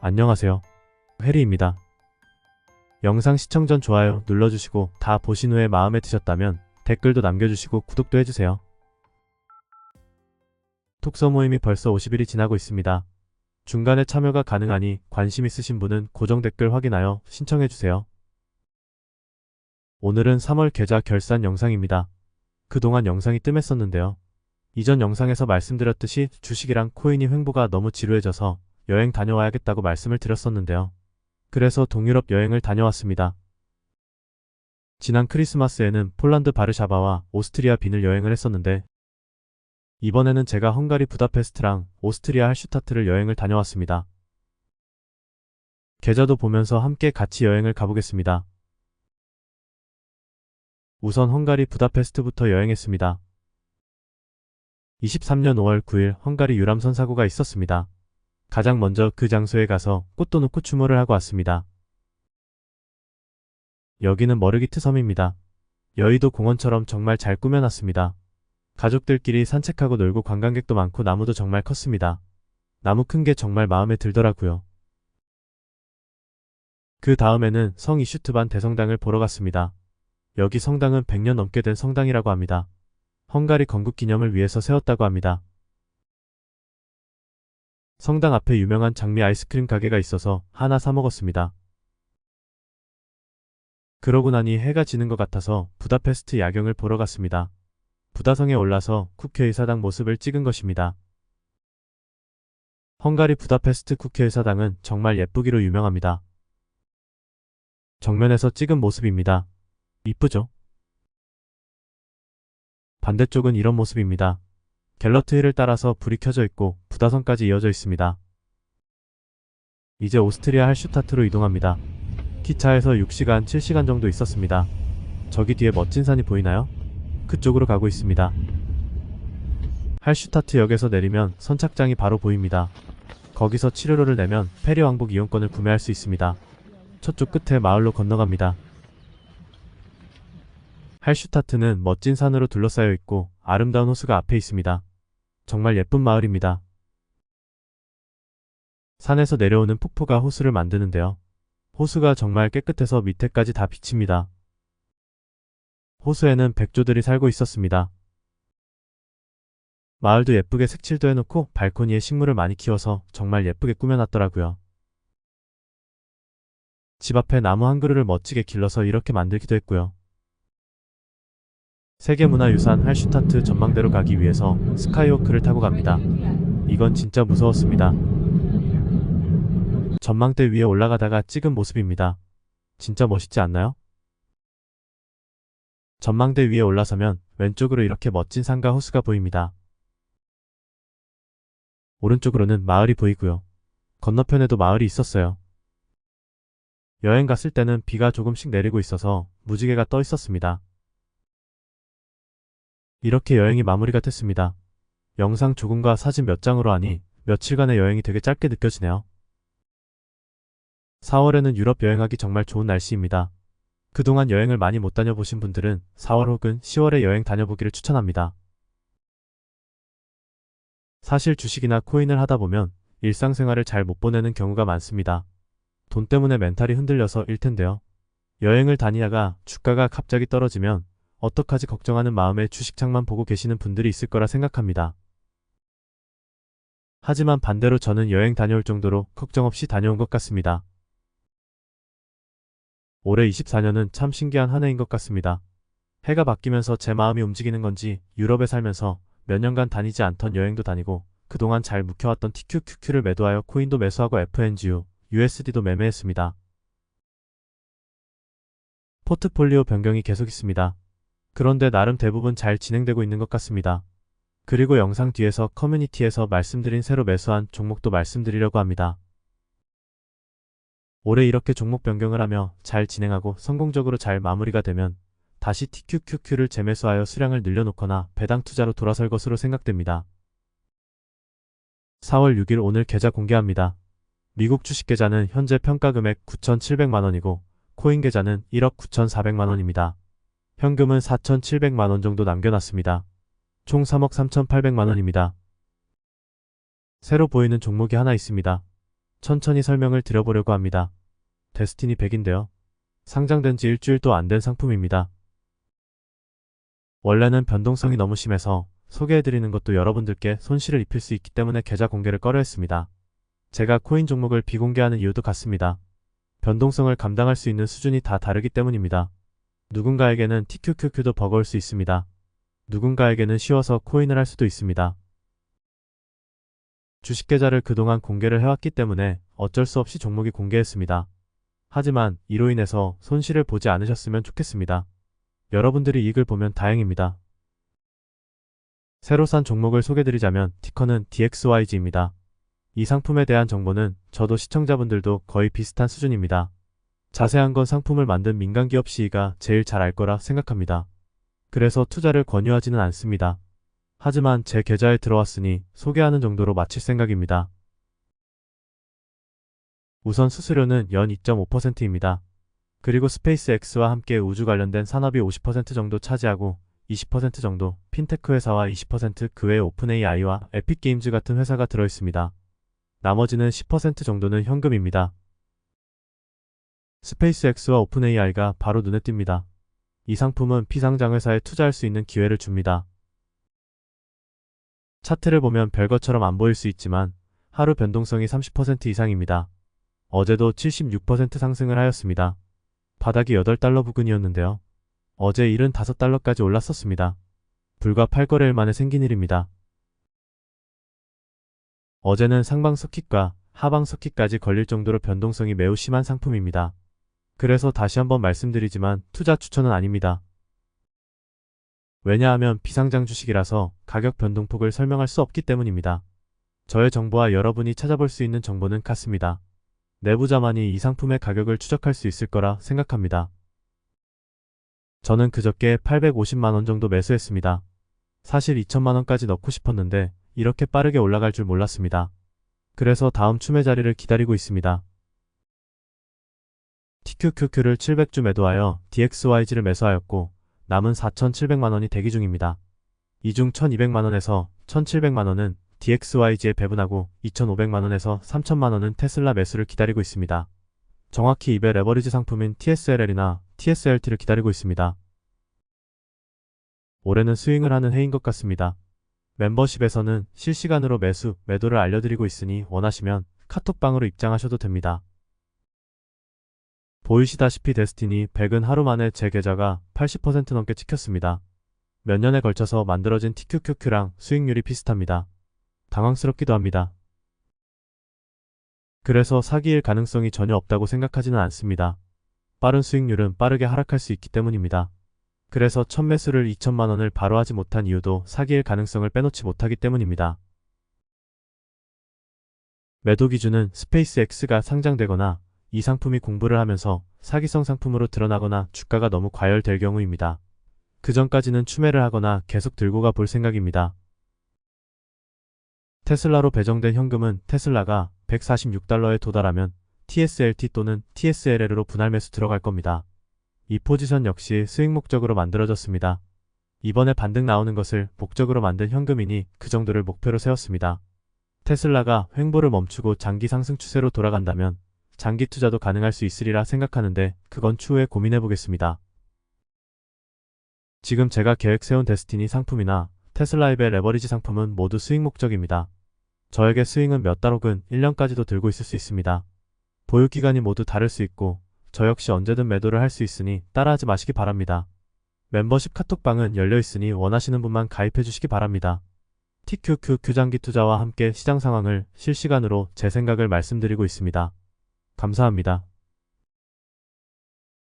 안녕하세요. 해리입니다. 영상 시청 전 좋아요 눌러주시고 다 보신 후에 마음에 드셨다면 댓글도 남겨주시고 구독도 해주세요. 톡서 모임이 벌써 50일이 지나고 있습니다. 중간에 참여가 가능하니 관심 있으신 분은 고정 댓글 확인하여 신청해주세요. 오늘은 3월 계좌 결산 영상입니다. 그동안 영상이 뜸했었는데요. 이전 영상에서 말씀드렸듯이 주식이랑 코인이 횡보가 너무 지루해져서 여행 다녀와야겠다고 말씀을 드렸었는데요. 그래서 동유럽 여행을 다녀왔습니다. 지난 크리스마스에는 폴란드 바르샤바와 오스트리아 빈을 여행을 했었는데 이번에는 제가 헝가리 부다페스트랑 오스트리아 할슈타트를 여행을 다녀왔습니다. 계좌도 보면서 함께 같이 여행을 가보겠습니다. 우선 헝가리 부다페스트부터 여행했습니다. 23년 5월 9일 헝가리 유람선 사고가 있었습니다. 가장 먼저 그 장소에 가서 꽃도 놓고 추모를 하고 왔습니다. 여기는 머르기트 섬입니다. 여의도 공원처럼 정말 잘 꾸며놨습니다. 가족들끼리 산책하고 놀고 관광객도 많고 나무도 정말 컸습니다. 나무 큰 게 정말 마음에 들더라고요. 그 다음에는 성 이슈트반 대성당을 보러 갔습니다. 여기 성당은 100년 넘게 된 성당이라고 합니다. 헝가리 건국 기념을 위해서 세웠다고 합니다. 성당 앞에 유명한 장미 아이스크림 가게가 있어서 하나 사 먹었습니다. 그러고 나니 해가 지는 것 같아서 부다페스트 야경을 보러 갔습니다. 부다성에 올라서 국회의사당 모습을 찍은 것입니다. 헝가리 부다페스트 국회의사당은 정말 예쁘기로 유명합니다. 정면에서 찍은 모습입니다. 이쁘죠? 반대쪽은 이런 모습입니다. 갤러트 힐을 따라서 불이 켜져 있고 부다성까지 이어져 있습니다. 이제 오스트리아 할슈타트로 이동합니다. 기차에서 6시간, 7시간 정도 있었습니다. 저기 뒤에 멋진 산이 보이나요? 그쪽으로 가고 있습니다. 할슈타트 역에서 내리면 선착장이 바로 보입니다. 거기서 7유로를 내면 페리 왕복 이용권을 구매할 수 있습니다. 저쪽 끝에 마을로 건너갑니다. 할슈타트는 멋진 산으로 둘러싸여 있고 아름다운 호수가 앞에 있습니다. 정말 예쁜 마을입니다. 산에서 내려오는 폭포가 호수를 만드는데요. 호수가 정말 깨끗해서 밑에까지 다 비칩니다. 호수에는 백조들이 살고 있었습니다. 마을도 예쁘게 색칠도 해놓고 발코니에 식물을 많이 키워서 정말 예쁘게 꾸며놨더라고요. 집 앞에 나무 한 그루를 멋지게 길러서 이렇게 만들기도 했고요. 세계문화유산 할슈타트 전망대로 가기 위해서 스카이워크를 타고 갑니다. 이건 진짜 무서웠습니다. 전망대 위에 올라가다가 찍은 모습입니다. 진짜 멋있지 않나요? 전망대 위에 올라서면 왼쪽으로 이렇게 멋진 산과 호수가 보입니다. 오른쪽으로는 마을이 보이고요. 건너편에도 마을이 있었어요. 여행 갔을 때는 비가 조금씩 내리고 있어서 무지개가 떠 있었습니다. 이렇게 여행이 마무리가 됐습니다. 영상 조금과 사진 몇 장으로 하니 며칠간의 여행이 되게 짧게 느껴지네요. 4월에는 유럽 여행하기 정말 좋은 날씨입니다. 그동안 여행을 많이 못 다녀보신 분들은 4월 혹은 10월에 여행 다녀보기를 추천합니다. 사실 주식이나 코인을 하다 보면 일상생활을 잘 못 보내는 경우가 많습니다. 돈 때문에 멘탈이 흔들려서 일 텐데요. 여행을 다니다가 주가가 갑자기 떨어지면 어떡하지 걱정하는 마음에 주식창만 보고 계시는 분들이 있을 거라 생각합니다. 하지만 반대로 저는 여행 다녀올 정도로 걱정 없이 다녀온 것 같습니다. 올해 24년은 참 신기한 한 해인 것 같습니다. 해가 바뀌면서 제 마음이 움직이는 건지 유럽에 살면서 몇 년간 다니지 않던 여행도 다니고 그동안 잘 묵혀왔던 TQQQ를 매도하여 코인도 매수하고 FNGU, USD도 매매했습니다. 포트폴리오 변경이 계속 있습니다. 그런데 나름 대부분 잘 진행되고 있는 것 같습니다. 그리고 영상 뒤에서 커뮤니티에서 말씀드린 새로 매수한 종목도 말씀드리려고 합니다. 올해 이렇게 종목 변경을 하며 잘 진행하고 성공적으로 잘 마무리가 되면 다시 TQQQ를 재매수하여 수량을 늘려놓거나 배당 투자로 돌아설 것으로 생각됩니다. 4월 6일 오늘 계좌 공개합니다. 미국 주식 계좌는 현재 평가 금액 9,700만원이고 코인 계좌는 1억 9,400만원입니다. 현금은 4,700만원 정도 남겨놨습니다. 총 3억 3,800만원입니다. 새로 보이는 종목이 하나 있습니다. 천천히 설명을 드려보려고 합니다. 데스티니 100인데요. 상장된 지 일주일도 안 된 상품입니다. 원래는 변동성이 너무 심해서 소개해드리는 것도 여러분들께 손실을 입힐 수 있기 때문에 계좌 공개를 꺼려했습니다. 제가 코인 종목을 비공개하는 이유도 같습니다. 변동성을 감당할 수 있는 수준이 다 다르기 때문입니다. 누군가에게는 TQQQ도 버거울 수 있습니다. 누군가에게는 쉬워서 코인을 할 수도 있습니다. 주식 계좌를 그동안 공개를 해왔기 때문에 어쩔 수 없이 종목이 공개했습니다. 하지만 이로 인해서 손실을 보지 않으셨으면 좋겠습니다. 여러분들이 이익을 보면 다행입니다. 새로 산 종목을 소개드리자면 티커는 DXYG입니다. 이 상품에 대한 정보는 저도 시청자분들도 거의 비슷한 수준입니다. 자세한 건 상품을 만든 민간기업 CE가 제일 잘 알 거라 생각합니다. 그래서 투자를 권유하지는 않습니다. 하지만 제 계좌에 들어왔으니 소개하는 정도로 마칠 생각입니다. 우선 수수료는 연 2.5%입니다. 그리고 스페이스X와 함께 우주 관련된 산업이 50% 정도 차지하고 20% 정도 핀테크 회사와 20%그 외 오픈 AI와 에픽 게임즈 같은 회사가 들어있습니다. 나머지는 10% 정도는 현금입니다. 스페이스X와 오픈 AI가 바로 눈에 띕니다. 이 상품은 피상장 회사에 투자할 수 있는 기회를 줍니다. 차트를 보면 별것처럼 안 보일 수 있지만 하루 변동성이 30% 이상입니다. 어제도 76% 상승을 하였습니다. 바닥이 8달러 부근이었는데요. 어제 75달러까지 올랐었습니다. 불과 8거래일 만에 생긴 일입니다. 어제는 상방 서킷과 하방 서킷까지 걸릴 정도로 변동성이 매우 심한 상품입니다. 그래서 다시 한번 말씀드리지만 투자 추천은 아닙니다. 왜냐하면 비상장 주식이라서 가격 변동폭을 설명할 수 없기 때문입니다. 저의 정보와 여러분이 찾아볼 수 있는 정보는 같습니다. 내부자만이 이 상품의 가격을 추적할 수 있을 거라 생각합니다. 저는 그저께 850만원 정도 매수했습니다. 사실 2천만원까지 넣고 싶었는데 이렇게 빠르게 올라갈 줄 몰랐습니다. 그래서 다음 추매 자리를 기다리고 있습니다. TQQQ를 700주 매도하여 DXYG를 매수하였고 남은 4,700만원이 대기 중입니다. 이 중 1,200만원에서 1,700만원은 DXYG에 배분하고 2,500만원에서 3,000만원은 테슬라 매수를 기다리고 있습니다. 정확히 2배 레버리지 상품인 TSLL이나 TSLT를 기다리고 있습니다. 올해는 스윙을 하는 해인 것 같습니다. 멤버십에서는 실시간으로 매수, 매도를 알려드리고 있으니 원하시면 카톡방으로 입장하셔도 됩니다. 보이시다시피 데스티니 100은 하루 만에 제 계좌가 80% 넘게 찍혔습니다. 몇 년에 걸쳐서 만들어진 TQQQ랑 수익률이 비슷합니다. 당황스럽기도 합니다. 그래서 사기일 가능성이 전혀 없다고 생각하지는 않습니다. 빠른 수익률은 빠르게 하락할 수 있기 때문입니다. 그래서 첫 매수를 2천만원을 바로 하지 못한 이유도 사기일 가능성을 빼놓지 못하기 때문입니다. 매도 기준은 스페이스X가 상장되거나 이 상품이 공부를 하면서 사기성 상품으로 드러나거나 주가가 너무 과열될 경우입니다. 그 전까지는 추매를 하거나 계속 들고 가 볼 생각입니다. 테슬라로 배정된 현금은 테슬라가 146달러에 도달하면 TSLT 또는 TSLL으로 분할 매수 들어갈 겁니다. 이 포지션 역시 수익 목적으로 만들어졌습니다. 이번에 반등 나오는 것을 목적으로 만든 현금이니 그 정도를 목표로 세웠습니다. 테슬라가 횡보를 멈추고 장기 상승 추세로 돌아간다면 장기 투자도 가능할 수 있으리라 생각하는데 그건 추후에 고민해 보겠습니다. 지금 제가 계획 세운 데스티니 상품이나 테슬라 앱의 레버리지 상품은 모두 수익 목적입니다. 저에게 스윙은 몇 달 혹은 1년까지도 들고 있을 수 있습니다. 보유기간이 모두 다를 수 있고 저 역시 언제든 매도를 할 수 있으니 따라하지 마시기 바랍니다. 멤버십 카톡방은 열려있으니 원하시는 분만 가입해 주시기 바랍니다. TQQQ 장기 투자와 함께 시장 상황을 실시간으로 제 생각을 말씀드리고 있습니다. 감사합니다.